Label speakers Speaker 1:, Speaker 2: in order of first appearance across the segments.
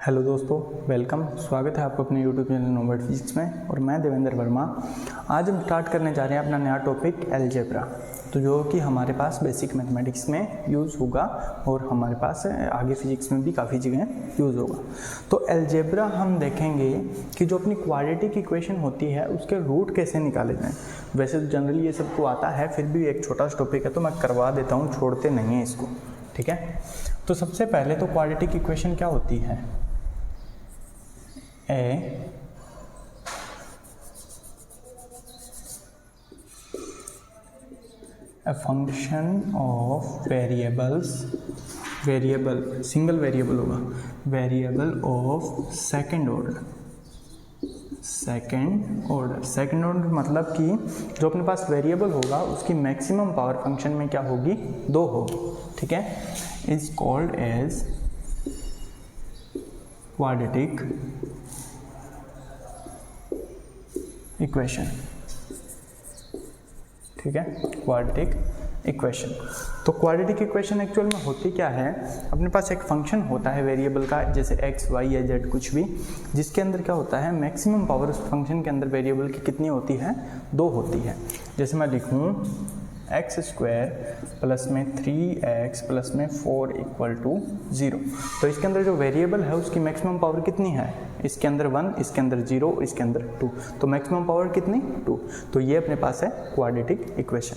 Speaker 1: Hello दोस्तों, welcome. स्वागत है आपको अपने यूट्यूब चैनल नोबर्ट फिजिक्स में और मैं देवेंद्र वर्मा। आज हम स्टार्ट करने जा रहे हैं अपना नया टॉपिक अलजेब्रा, तो जो कि हमारे पास बेसिक मैथमेटिक्स में यूज़ होगा और हमारे पास आगे फिजिक्स में भी काफ़ी जगह यूज़ होगा। तो अलजेब्रा हम देखेंगे कि जो अपनी क्वाड्रेटिक इक्वेशन होती है उसके रूट कैसे निकाले जाएँ। वैसे तो जनरली ये सबको आता है, फिर भी एक छोटा सा टॉपिक है तो मैं करवा देता हूँ, छोड़ते नहीं हैं इसको, ठीक है। तो सबसे पहले तो क्वाड्रेटिक इक्वेशन क्या होती है? A function of variables, single variable होगा, variable of second order. Second order मतलब कि जो अपने पास वेरिएबल होगा उसकी मैक्सिमम पावर फंक्शन में क्या होगी? 2 होगी, ठीक है। Is called as quadratic equation, ठीक है, क्वाड्रेटिक इक्वेशन। तो क्वाड्रेटिक इक्वेशन एक्चुअल में होती क्या है? अपने पास एक फंक्शन होता है वेरिएबल का, जैसे x, y या z कुछ भी, जिसके अंदर क्या होता है, मैक्सिमम पावर उस फंक्शन के अंदर वेरिएबल की कितनी होती है? 2 होती है। जैसे मैं लिखूँ x² प्लस में 3x प्लस में 4 इक्वल टू 0, तो इसके अंदर जो वेरिएबल है उसकी मैक्सिमम पावर कितनी है? इसके अंदर 1, इसके अंदर 0, इसके अंदर 2, तो मैक्सिमम पावर कितनी? 2। तो ये अपने पास है क्वाड्रेटिक इक्वेशन,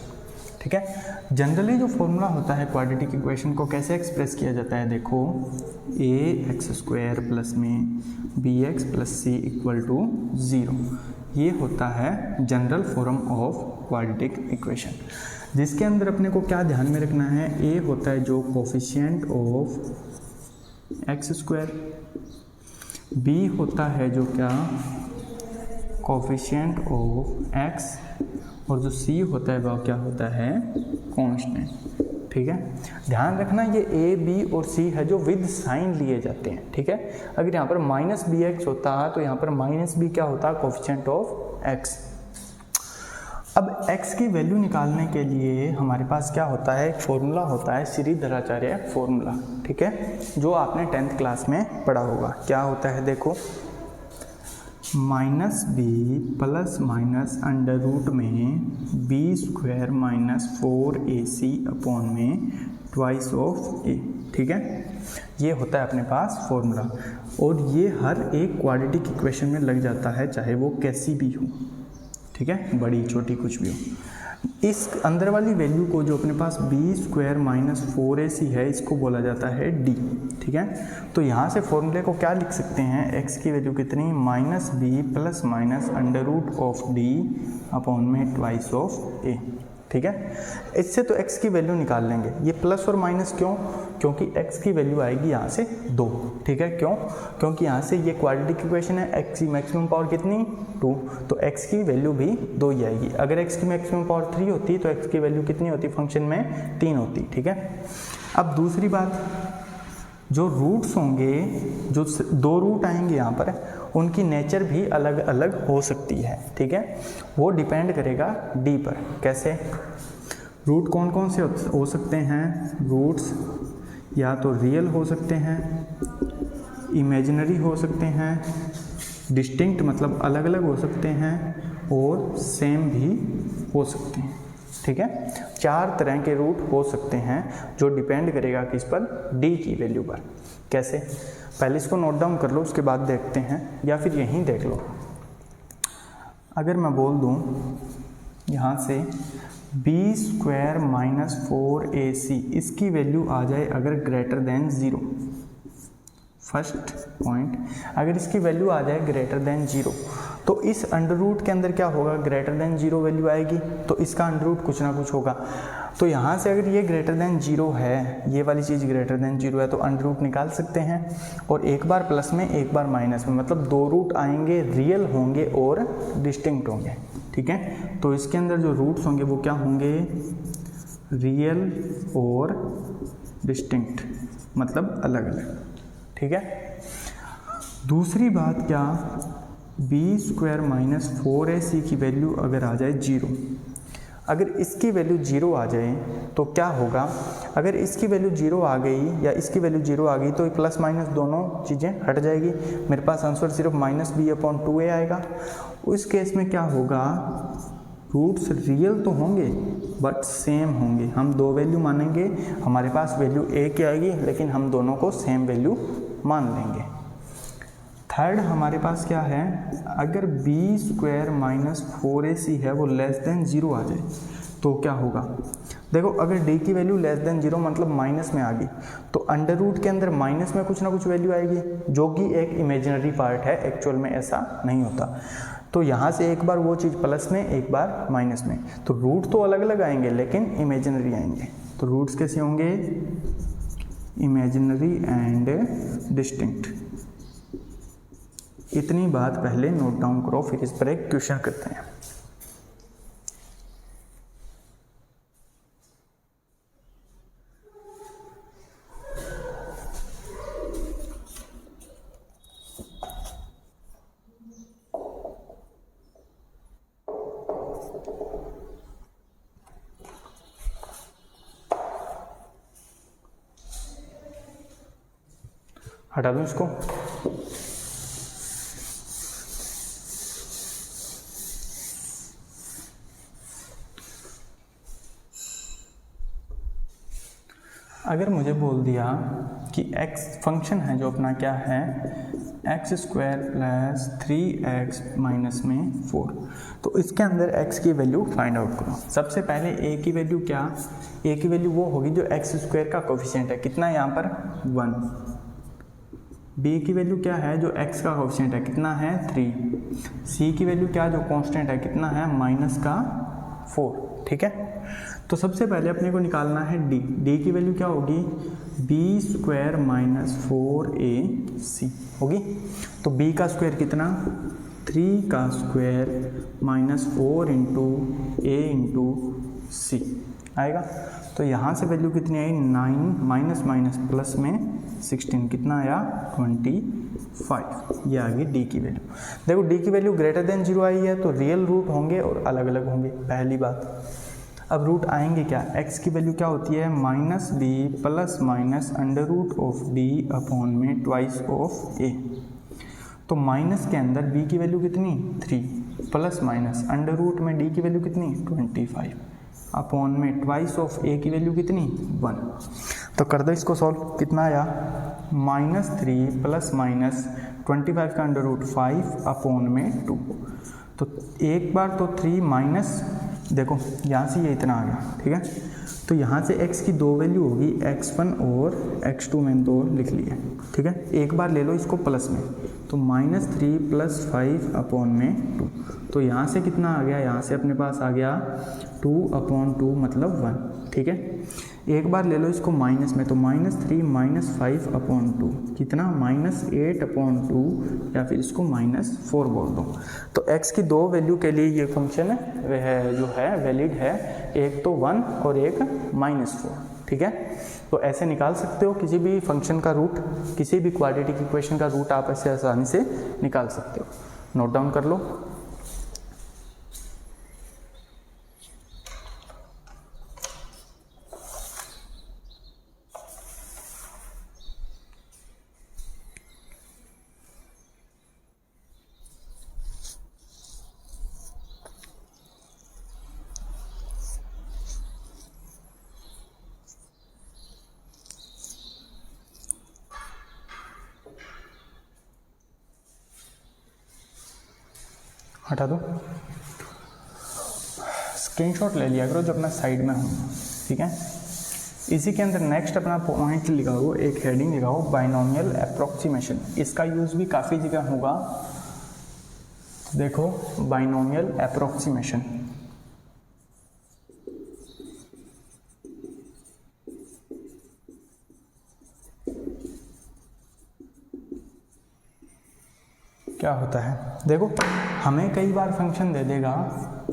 Speaker 1: ठीक है। जनरली जो फॉर्मूला होता है क्वाड्रेटिक इक्वेशन को कैसे एक्सप्रेस किया जाता है, देखो ax² प्लस में bx plus c equal to 0, ये होता है general form of quadratic equation. जिसके अंदर अपने को क्या ध्यान में रखना है, a होता है जो कोफिशिएंट ऑफ x², b होता है जो क्या कोफिशिएंट ऑफ x, और जो c होता है वह क्या होता है? कांस्टेंट, ठीक है। ध्यान रखना ये a, b और c है जो विद साइन लिए जाते हैं, ठीक है। अगर यहाँ पर -bx होता है तो यहाँ पर -b क्या होता है? Coefficient of x। अब x की वैल्यू निकालने के लिए हमारे पास क्या होता है? एक फॉर्मूला होता है, श्रीधराचार्य फॉर्मूला, ठीक है, जो आपने 10th क्लास में पढ़ा होगा। क्या होता है देखो, -b plus minus under root में b² माइनस 4ac अपॉन में ट्वाइस ऑफ a, ठीक है। ये होता है अपने पास फॉर्मूला, और ये हर एक क्वाड्रेटिक इक्वेशन में लग जाता है, चाहे वो कैसी भी हो, ठीक है, बड़ी छोटी कुछ भी हो। इस अंदर वाली वैल्यू को जो अपने पास b² माइनस 4ac है, इसको बोला जाता है d, ठीक है। तो यहाँ से फॉर्मूले को क्या लिख सकते हैं? x की वैल्यू कितनी? -b plus minus under root of d upon में ट्वाइस ऑफ a, ठीक है। इससे तो x की वैल्यू निकाल लेंगे। ये प्लस और माइनस क्यों? क्योंकि x की वैल्यू आएगी यहाँ से 2, ठीक है। क्यों? क्योंकि यहाँ से ये क्वाड्रेटिक इक्वेशन है, x की मैक्सिमम पावर कितनी? 2, तो x की वैल्यू भी 2 ही आएगी। अगर x की मैक्सिमम पावर 3 होती तो x की वैल्यू कितनी होती फंक्शन में? 3 होती, ठीक है। अब दूसरी बात, जो रूट्स होंगे, जो 2 रूट आएंगे यहाँ पर, उनकी नेचर भी अलग अलग हो सकती है, ठीक है। वो डिपेंड करेगा d पर। कैसे? रूट कौन कौन से हो सकते हैं? रूट्स या तो रियल हो सकते हैं, इमेजिनरी हो सकते हैं, डिस्टिंक्ट मतलब अलग अलग हो सकते हैं, और सेम भी हो सकते हैं, ठीक है। 4 तरह के रूट हो सकते हैं जो डिपेंड करेगा किस पर? d की वैल्यू पर। कैसे? पहले इसको नोट डाउन कर लो, उसके बाद देखते हैं, या फिर यहीं देख लो। अगर मैं बोल दूं यहाँ से b² माइनस 4ac, इसकी वैल्यू आ जाए अगर ग्रेटर देन 0, फर्स्ट पॉइंट, अगर इसकी वैल्यू आ जाए ग्रेटर देन 0, तो इस अंडर रूट के अंदर क्या होगा? ग्रेटर देन 0 वैल्यू आएगी, तो इसका अंडर रूट कुछ ना कुछ होगा। तो यहाँ से अगर ये ग्रेटर देन 0 है, ये वाली चीज़ ग्रेटर देन 0 है, तो अंडर रूट निकाल सकते हैं, और एक बार प्लस में एक बार माइनस में, मतलब 2 रूट आएंगे, रियल होंगे और डिस्टिंक्ट होंगे, ठीक है। तो इसके अंदर जो रूट्स होंगे वो क्या होंगे? रियल और डिस्टिंक्ट, मतलब अलग अलग, ठीक है। दूसरी बात क्या, b² माइनस 4ac की वैल्यू अगर आ जाए 0, अगर इसकी वैल्यू 0 आ जाए तो क्या होगा, अगर इसकी वैल्यू 0 आ गई या इसकी वैल्यू 0 आ गई तो प्लस माइनस दोनों चीज़ें हट जाएगी, मेरे पास आंसर सिर्फ -b/2a आएगा। उस केस में क्या होगा, रूट्स रियल तो होंगे बट सेम होंगे। हम दो वैल्यू मानेंगे, हमारे पास वैल्यू a की आएगी लेकिन हम दोनों को सेम वैल्यू मान लेंगे। थर्ड हमारे पास क्या है, अगर b² - 4ac है वो लेस देन 0 आ जाए तो क्या होगा। देखो अगर d की वैल्यू लेस देन 0 मतलब माइनस में आ गई तो अंडर रूट के अंदर माइनस में कुछ ना कुछ वैल्यू आएगी जो कि एक इमेजिनरी पार्ट है, एक्चुअल में ऐसा नहीं होता। तो यहाँ से एक बार वो चीज़ प्लस में एक बार माइनस में, तो रूट तो अलग अलग आएंगे लेकिन इमेजिनरी आएंगे। तो रूट्स कैसे होंगे, इमेजिनरी एंड डिस्टिंक्ट। इतनी बात पहले नोट डाउन करो, फिर इस पर एक क्वेश्चन करते हैं। हटा दूं इसको। अगर मुझे बोल दिया कि x फंक्शन है जो अपना क्या है, x² + 3x - 4, तो इसके अंदर x की वैल्यू फाइंड आउट करो। सबसे पहले a की वैल्यू क्या, a की वैल्यू वो होगी जो x² का कोफिशिएंट है, कितना है यहाँ पर 1। b की वैल्यू क्या है, जो x का कोफिशिएंट है कितना है 3। c की वैल्यू क्या, जो कांस्टेंट है कितना है -4। ठीक है, तो सबसे पहले अपने को निकालना है d की वैल्यू क्या होगी, b² - 4ac होगी। तो b का स्क्वायर कितना, 3 का स्क्वायर -4 × a × c आएगा। तो यहाँ से वैल्यू कितनी आई, 9 माइनस माइनस प्लस में 16 कितना आया 25। ये आ गई डी की वैल्यू। देखो डी की वैल्यू ग्रेटर देन 0 आई है तो रियल रूट होंगे और अलग अलग होंगे, पहली बात। अब रूट आएंगे क्या, x की वैल्यू क्या होती है -b plus minus √b/2 a। तो माइनस के अंदर b की वैल्यू कितनी 3 प्लस माइनस अंडर रूट में d की वैल्यू कितनी 25/2 a की वैल्यू कितनी 1। तो कर दो इसको सॉल्व, कितना आया -3 प्लस माइनस 25 का अंडर रूट 5/2। तो एक बार तो 3 माइनस, देखो यहाँ से ये इतना आ गया, ठीक है। तो यहाँ से x की दो वैल्यू होगी, x1 और x2 मैंने दो लिख लिए, ठीक है। एक बार ले लो इसको प्लस में, तो -3 + 5/2। तो यहाँ से कितना आ गया, यहाँ से अपने पास आ गया 2/2 मतलब 1, ठीक है। एक बार ले लो इसको माइनस में, तो -3 - 5/2 कितना -8/2 या फिर इसको -4 बोल दो। तो x की दो वैल्यू के लिए ये फंक्शन वह जो है वैलिड है, एक तो 1 और एक -4, ठीक है। तो ऐसे निकाल सकते हो किसी भी फंक्शन का रूट, किसी भी क्वाड्रेटिक इक्वेशन का रूट आप ऐसे आसानी से निकाल सकते हो। नोट डाउन कर लो। हटा दो, स्क्रीनशॉट ले लिया करो जब मैं साइड में हूँ, ठीक है। इसी के अंदर नेक्स्ट अपना पॉइंट लिखाओ, एक हेडिंग लिखाओ बाइनोमियल अप्रोक्सीमेशन। इसका यूज़ भी काफ़ी जगह होगा। देखो बाइनोमियल अप्रोक्सीमेशन, क्या होता है, देखो हमें कई बार फंक्शन दे देगा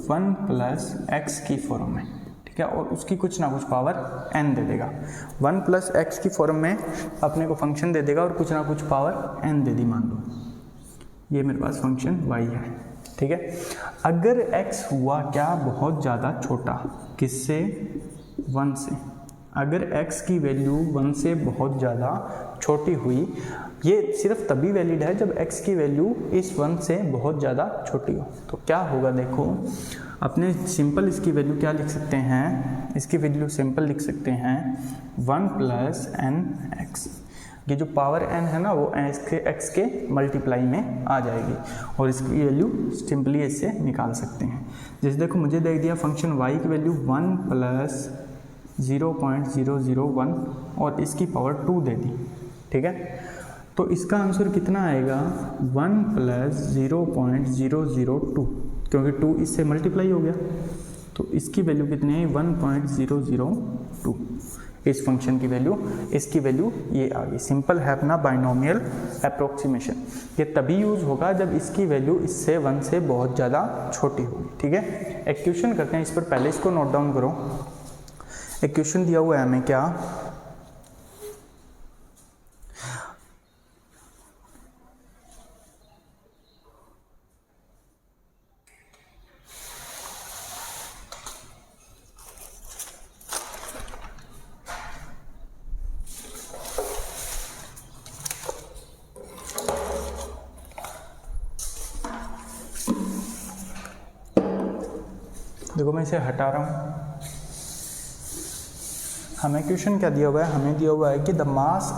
Speaker 1: 1 + x की फॉर्म में, ठीक है, और उसकी कुछ ना कुछ पावर n दे देगा। 1 + x की फॉर्म में अपने को फंक्शन दे देगा और कुछ ना कुछ पावर n दे दी। मान लो ये मेरे पास फंक्शन y है, ठीक है। अगर x हुआ क्या बहुत ज़्यादा छोटा, किससे, 1 से, अगर x की वैल्यू 1 से बहुत ज़्यादा छोटी हुई, ये सिर्फ तभी वैलिड है जब x की वैल्यू इस 1 से बहुत ज़्यादा छोटी हो। तो क्या होगा देखो, अपने सिंपल इसकी वैल्यू क्या लिख सकते हैं, इसकी वैल्यू सिंपल लिख सकते हैं 1 + nx। ये जो पावर n है ना वो x के मल्टीप्लाई में आ जाएगी और इसकी वैल्यू सिंपली इससे निकाल सकते हैं। जैसे देखो मुझे दे दिया फंक्शन y की वैल्यू 1 + 0.001 और इसकी पावर 2 दे दी, ठीक है। तो इसका आंसर कितना आएगा 1 + 0.002, क्योंकि 2 इससे मल्टीप्लाई हो गया, तो इसकी वैल्यू कितनी है 1.002। इस फंक्शन की वैल्यू, इसकी वैल्यू ये आ गई। सिंपल है अपना बाइनोमियल अप्रोक्सीमेशन। ये तभी यूज़ होगा जब इसकी वैल्यू इससे 1 से बहुत ज़्यादा छोटी होगी, ठीक है। इक्वेशन करते हैं इस पर, पहले इसको नोट डाउन करो। इक्वेशन दिया हुआ है हमें क्या, देखो मैं इसे हटा रहा हूँ। हमें क्वेश्चन क्या दिया हुआ है, हमें दिया हुआ है कि the mass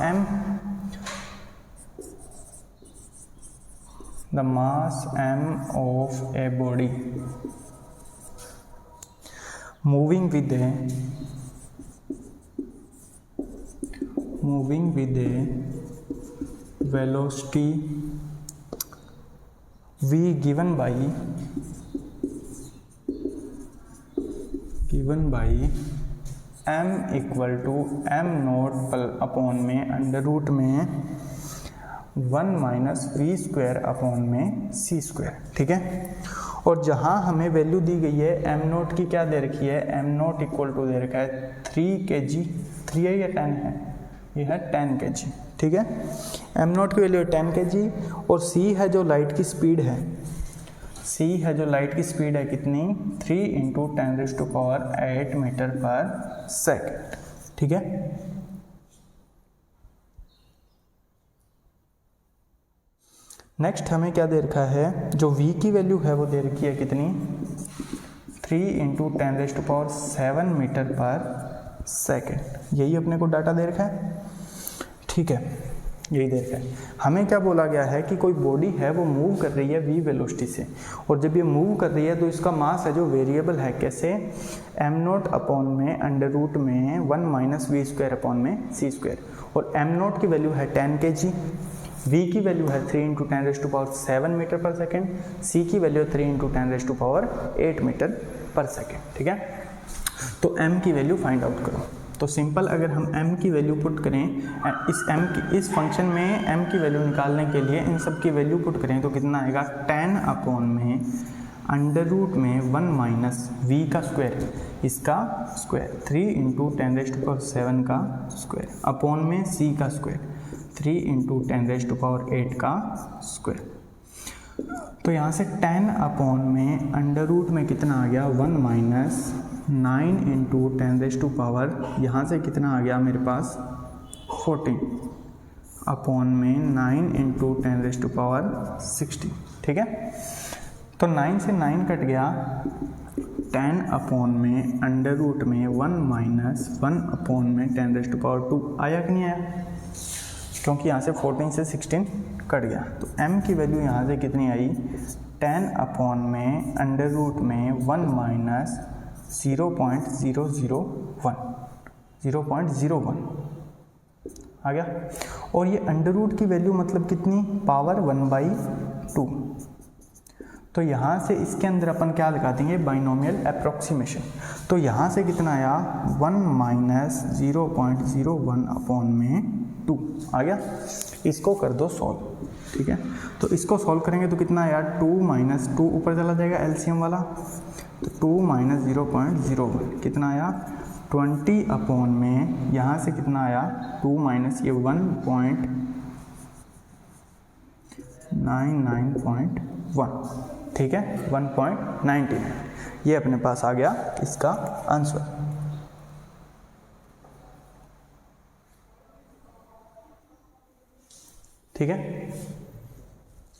Speaker 1: m of a body moving with A velocity v given by m = m0 upon में अंडर रूट में 1 - v² c², ठीक है। और जहाँ हमें वैल्यू दी गई है m0 की, क्या दे रखी है, m0 = दे रखा है 3 kg, 3 है या 10 है, ये है 10 kg, ठीक है। m0 की वैल्यू है 10 kg और c है जो लाइट की स्पीड है, कितनी, 3 × 10⁸ मीटर/सेकंड, ठीक है। नेक्स्ट हमें क्या दे रखा है, जो v की वैल्यू है वो दे रखी है कितनी, 3 × 10⁷ मीटर/सेकंड। यही अपने को डाटा दे रखा है, ठीक है, यही दे रखा है। हमें क्या बोला गया है कि कोई बॉडी है वो मूव कर रही है v वेलोसिटी से, और जब ये मूव कर रही है तो इसका मास है जो वेरिएबल है, कैसे, m0 अपॉन में अंडर रूट में 1 - v² c², और m0 की वैल्यू है 10 kg, v की वैल्यू है 3 × 10⁷ मीटर/सेकंड, c की वैल्यू 3 × 10⁸ मीटर/सेकंड, ठीक है। तो m की वैल्यू फाइंड आउट करो। तो सिंपल अगर हम m की वैल्यू पुट करें, इस फंक्शन में m की वैल्यू निकालने के लिए इन सब की वैल्यू पुट करें तो कितना आएगा, 10 अपॉन में अंडर रूट में 1 - v² इसका स्क्वायर, 3 × 10⁷ का स्क्वायर, अपॉन में c का स्क्वायर, 3 × 10⁸ का स्क्वायर। तो यहाँ से 10 अपॉन में अंडर रूट में कितना आ गया, 1 - 9 × 10⁻, यहाँ से कितना आ गया मेरे पास 14 अपॉन में 9 × 10⁻60, ठीक है। तो 9 से 9 कट गया, 10 अपॉन में अंडर रूट में 1 - 1 अपॉन में 10⁻² आया कि नहीं आया, क्योंकि यहाँ से 14 से 16 कट गया। तो m की वैल्यू यहाँ से कितनी आई, 10 अपॉन में अंडर रूट में 1 - 0.001 आ गया। और ये अंडर रूट की वैल्यू मतलब कितनी, पावर 1/2। तो यहाँ से इसके अंदर अपन क्या लगा देंगे, बाइनोमियल अप्रोक्सीमेशन। तो यहाँ से कितना आया, 1 - 0.01 अपॉन में 2 आ गया। इसको कर दो सॉल्व, ठीक है। तो इसको सॉल्व करेंगे तो कितना आया, 2 - 2 ऊपर चला जाएगा एलसीएम वाला, तो 2 - 0.01 कितना आया, 20 अपॉन में यहाँ से कितना आया, 2 - ये 1.99.1, ठीक है, 1.99, ये अपने पास आ गया इसका आंसर। ठीक है,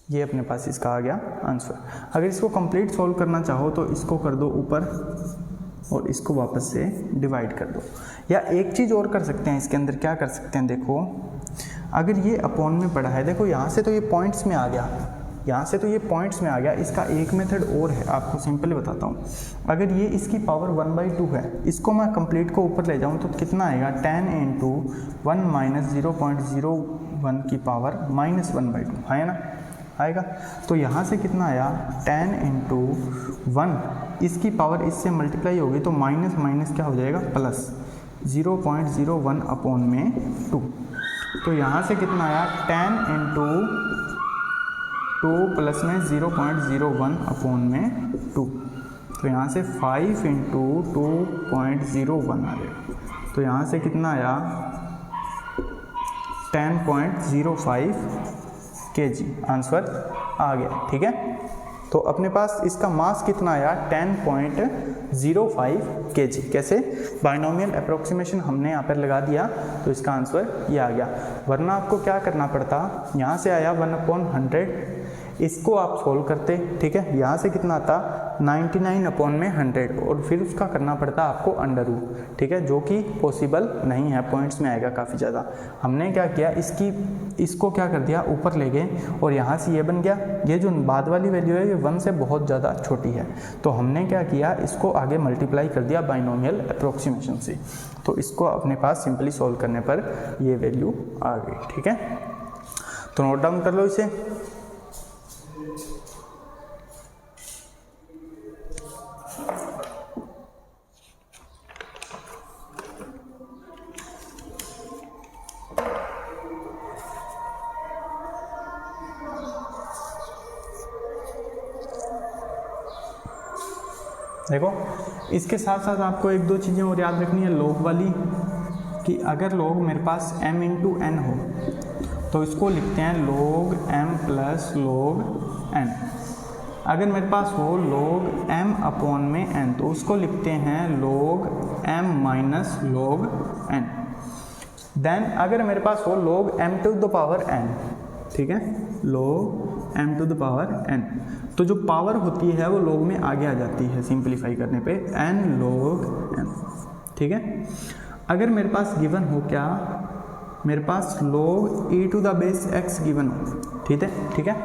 Speaker 1: ये अपने पास इसका आ गया आंसर। अगर इसको कंप्लीट सॉल्व करना चाहो तो इसको कर दो ऊपर और इसको वापस से डिवाइड कर दो, या एक चीज़ और कर सकते हैं इसके अंदर, क्या कर सकते हैं, देखो अगर ये अपॉन में पड़ा है, देखो यहाँ से तो ये पॉइंट्स में आ गया, यहाँ से तो ये पॉइंट्स में आ गया। इसका एक मेथड और है, आपको सिंपली बताता हूँ। अगर ये इसकी पावर 1/2 है, इसको मैं कंप्लीट को ऊपर ले जाऊँ तो कितना आएगा, 10 × 1 - 0.01 की पावर -1/2 है ना, आएगा। तो यहाँ से कितना आया, 10 × 1, इसकी पावर इससे मल्टीप्लाई होगी तो माइनस माइनस क्या हो जाएगा, प्लस 0.01 अपॉन में 2। तो यहाँ से कितना आया, 10 × 2 प्लस में 0.01 अपॉन में 2। तो यहाँ से 5 × 2.01 आ जाएगा। तो यहाँ से कितना आया, 10.05 kg आंसर आ गया। ठीक है, तो अपने पास इसका मास कितना आया, 10.05 kg। कैसे, बाइनोमियल अप्रोक्सीमेशन हमने यहाँ पर लगा दिया तो इसका आंसर ये आ गया। वरना आपको क्या करना पड़ता, यहाँ से आया 1/100, इसको आप सोल्व करते, ठीक है, यहाँ से कितना आता 99/100 और फिर उसका करना पड़ता आपको अंडर रूट, ठीक है, जो कि पॉसिबल नहीं है, पॉइंट्स में आएगा काफ़ी ज़्यादा। हमने क्या किया, इसको क्या कर दिया, ऊपर ले गए और यहाँ से ये बन गया। ये जो बाद वाली वैल्यू है ये 1 से बहुत ज़्यादा छोटी है, तो हमने क्या किया, इसको आगे मल्टीप्लाई कर दिया बाइनोमियल अप्रोक्सीमेशन से। तो इसको अपने पास सिंपली सोल्व करने पर ये वैल्यू आ गई। ठीक है, तो नोट डाउन कर लो इसे। देखो, इसके साथ साथ आपको एक दो चीज़ें और याद रखनी है लॉग वाली, कि अगर लॉग मेरे पास m × n हो तो इसको लिखते हैं log m + log n। अगर मेरे पास हो log m अपॉन में n तो उसको लिखते हैं log m - log n। Then अगर मेरे पास हो log m⁴n, ठीक है, log m⁴n, तो जो पावर होती है वो log में आगे आ जाती है, सिंपलीफाई करने पे n log m। ठीक है, अगर मेरे पास गिवन हो क्या, मेरे पास log e⁻x गिवन हो, ठीक है,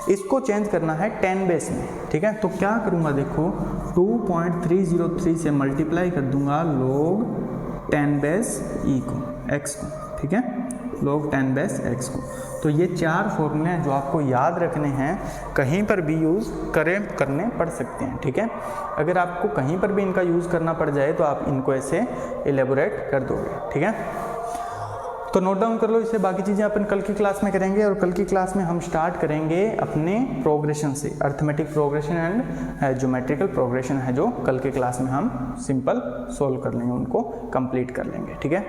Speaker 1: इसको चेंज करना है 10 बेस में। ठीक है, तो क्या करूँगा, देखो 2.303 से मल्टीप्लाई कर दूंगा log 10 बेस e को, x को, ठीक है, log 10 बेस x को। तो ये 4 फॉर्मूले हैं जो आपको याद रखने हैं, कहीं पर भी यूज़ करने पड़ सकते हैं। ठीक है, अगर आपको कहीं पर भी इनका यूज़ करना पड़ जाए तो आप इनको ऐसे एलेबोरेट कर दोगे। ठीक है, तो नोट डाउन कर लो इसे। बाकी चीज़ें अपन कल की क्लास में करेंगे, और कल की क्लास में हम स्टार्ट करेंगे अपने प्रोग्रेशन से, arithmetic progression and geometrical progression है जो कल के क्लास में हम सिंपल सोल्व कर लेंगे, उनको कंप्लीट कर लेंगे। ठीक है,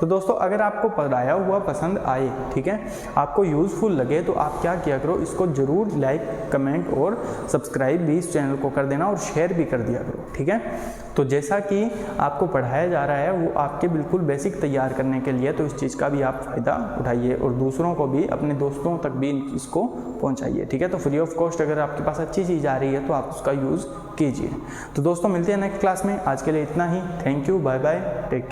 Speaker 1: तो दोस्तों अगर आपको पढ़ाया हुआ पसंद आए, ठीक है, आपको यूज़फुल लगे, तो आप क्या किया करो, इसको ज़रूर लाइक, कमेंट और सब्सक्राइब भी इस चैनल को कर देना और शेयर भी कर दिया करो। ठीक है, तो जैसा कि आपको पढ़ाया जा रहा है वो आपके बिल्कुल बेसिक तैयार करने के लिए, तो इस चीज़ का भी आप फ़ायदा उठाइए और दूसरों को भी, अपने दोस्तों तक भी इसको पहुंचाइए। ठीक है, तो फ्री ऑफ कॉस्ट अगर आपके पास अच्छी चीज़ आ रही है तो आप उसका यूज़ कीजिए। तो दोस्तों मिलते हैं नेक्स्ट क्लास में, आज के लिए इतना ही। Thank you, bye bye, take care.